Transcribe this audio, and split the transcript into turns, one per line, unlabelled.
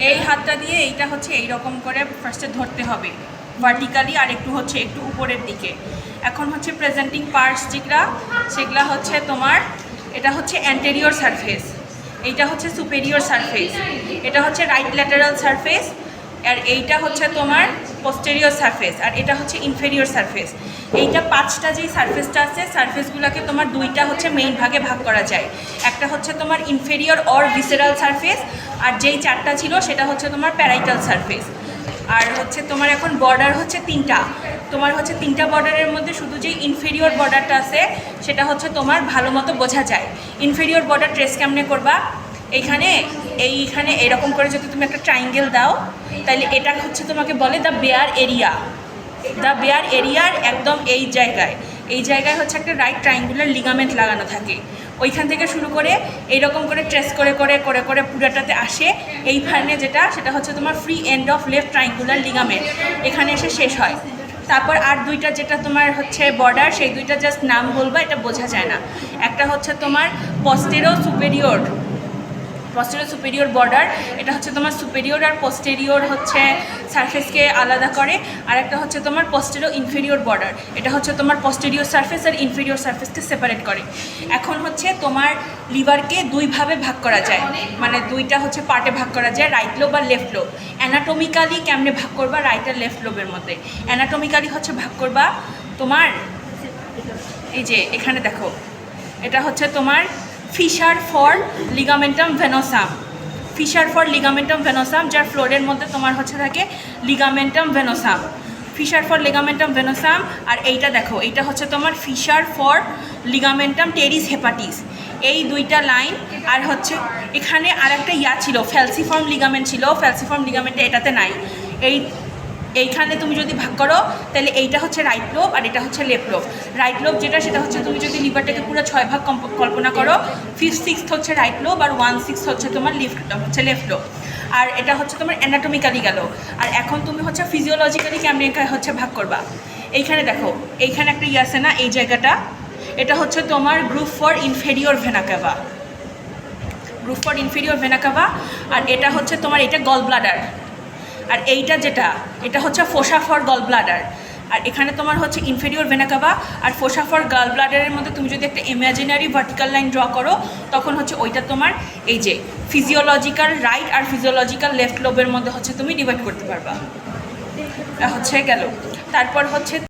এই হাতটা দিয়ে এইটা হচ্ছে এইরকম করে ফার্স্টে ধরতে হবে ভার্টিক্যালি, আর একটু হচ্ছে একটু উপরের দিকে। এখন হচ্ছে প্রেজেন্টিং পার্টস যেগুলা সেগুলা হচ্ছে তোমার, এটা হচ্ছে অ্যান্টেরিয়র সারফেস, এইটা হচ্ছে সুপেরিয়র সারফেস, এটা হচ্ছে রাইট ল্যাটারাল সারফেস, আর এইটা হচ্ছে তোমার পোস্টেরিয়র সারফেস, আর এটা হচ্ছে ইনফেরিয়র সারফেস। এইটা পাঁচটা যেই সারফেসটা আছে, সারফেসগুলোকে তোমার দুইটা হচ্ছে মেইন ভাগে ভাগ করা যায়। একটা হচ্ছে তোমার ইনফেরিয়র অর ভিসেরাল সারফেস, আর যেই চারটা ছিল সেটা হচ্ছে তোমার প্যারাইটাল সারফেস। আর হচ্ছে তোমার এখন বর্ডার হচ্ছে তিনটা, তোমার হচ্ছে তিনটা বর্ডারের মধ্যে শুধু যে ইনফেরিয়র বর্ডারটা আছে সেটা হচ্ছে তোমার ভালো মতো বোঝা যায়। ইনফেরিয়র বর্ডার ট্রেস কেমনে করবা, এইখানে এরকম করে যদি তুমি একটা ট্রাইঙ্গেল দাও, তাহলে এটা হচ্ছে তোমাকে বলে the bare area. The bare এরিয়ার একদম এই জায়গায় হচ্ছে একটা রাইট ট্রাইঙ্গুলার লিগামেন্ট লাগানো থাকে। ওইখান থেকে শুরু করে এইরকম করে ট্রেস করে করে করে করে পুরাটাতে আসে এইখানে, সেটা হচ্ছে তোমার free end of left triangular ligament, এখানে এসে শেষ হয়। তারপর আর দুইটা যেটা তোমার হচ্ছে বর্ডার, সেই দুইটা জাস্ট নাম বলবা, এটা বোঝা যায় না। একটা হচ্ছে তোমার পস্টেরো সুপেরিয়র বর্ডার, এটা হচ্ছে তোমার সুপেরিয়র আর পোস্টেরিয়র হচ্ছে সারফেসকে আলাদা করে। আর একটা হচ্ছে তোমার পোস্টেরো ইনফেরিয়র বর্ডার, এটা হচ্ছে তোমার পোস্টেরিয়র সারফেস আর ইনফেরিয়র সারফেসকে সেপারেট করে। এখন হচ্ছে তোমার লিভারকে দুইভাবে ভাগ করা যায়, মানে দুইটা হচ্ছে পার্টে ভাগ করা যায়, রাইট লোব আর লেফট লোব। অ্যানাটমিক্যালি কেমনে ভাগ করবা রাইট আর লেফট লোবের মধ্যে? অ্যানাটমিক্যালি হচ্ছে ভাগ করবা তোমার, এই যে এখানে দেখো, এটা হচ্ছে তোমার ফিশার ফর লিগামেন্টাম ভেনোসাম, যার ফ্লোরের মধ্যে তোমার হচ্ছে থাকে লিগামেন্টাম ভেনোসাম, ফিশার ফর লিগামেন্টাম ভেনোসাম। আর এইটা দেখো, এইটা হচ্ছে তোমার ফিশার ফর লিগামেন্টাম টেরিস হেপাটিস। এই দুইটা লাইন, আর হচ্ছে এখানে আর একটা ছিল, ফ্যালসিফর্ম লিগামেন্ট ছিল, ফ্যালসিফর্ম লিগামেন্টে এটাতে নাই। এইখানে তুমি যদি ভাগ করো তাহলে এইটা হচ্ছে রাইট লোব আর এটা হচ্ছে লেফট লোব। রাইট লোব সেটা হচ্ছে তুমি যদি লিভারটাকে পুরো 6 ভাগ কল্পনা করো, 5th 6th হচ্ছে রাইট লোব আর 1/6 হচ্ছে তোমার লেফট লোব। আর এটা হচ্ছে তোমার অ্যানাটমিক্যালি গেল। আর এখন তুমি হচ্ছে ফিজিওলজিক্যালি কেমনে হচ্ছে ভাগ করবা। এইখানে দেখো, এইখানে একটা আছে না, এই জায়গাটা, এটা হচ্ছে তোমার group for inferior vena cava, আর এটা হচ্ছে তোমার এটা গল ব্লাডার। আর এটা হচ্ছে ফোসা ফর গল ব্লাডার। আর এখানে তোমার হচ্ছে ইনফেরিয়র ভেনা কাভা আর ফোসা ফর গল ব্লাডারের মধ্যে তুমি যদি একটা ইমাজিনারি ভার্টিক্যাল লাইন ড্র করো, তখন হচ্ছে ওইটা তোমার এই যে ফিজিওলজিক্যাল রাইট আর ফিজিওলজিক্যাল লেফট লোবের মধ্যে হচ্ছে তুমি ডিভাইড করতে পারবা। হচ্ছে গেল। তারপর হচ্ছে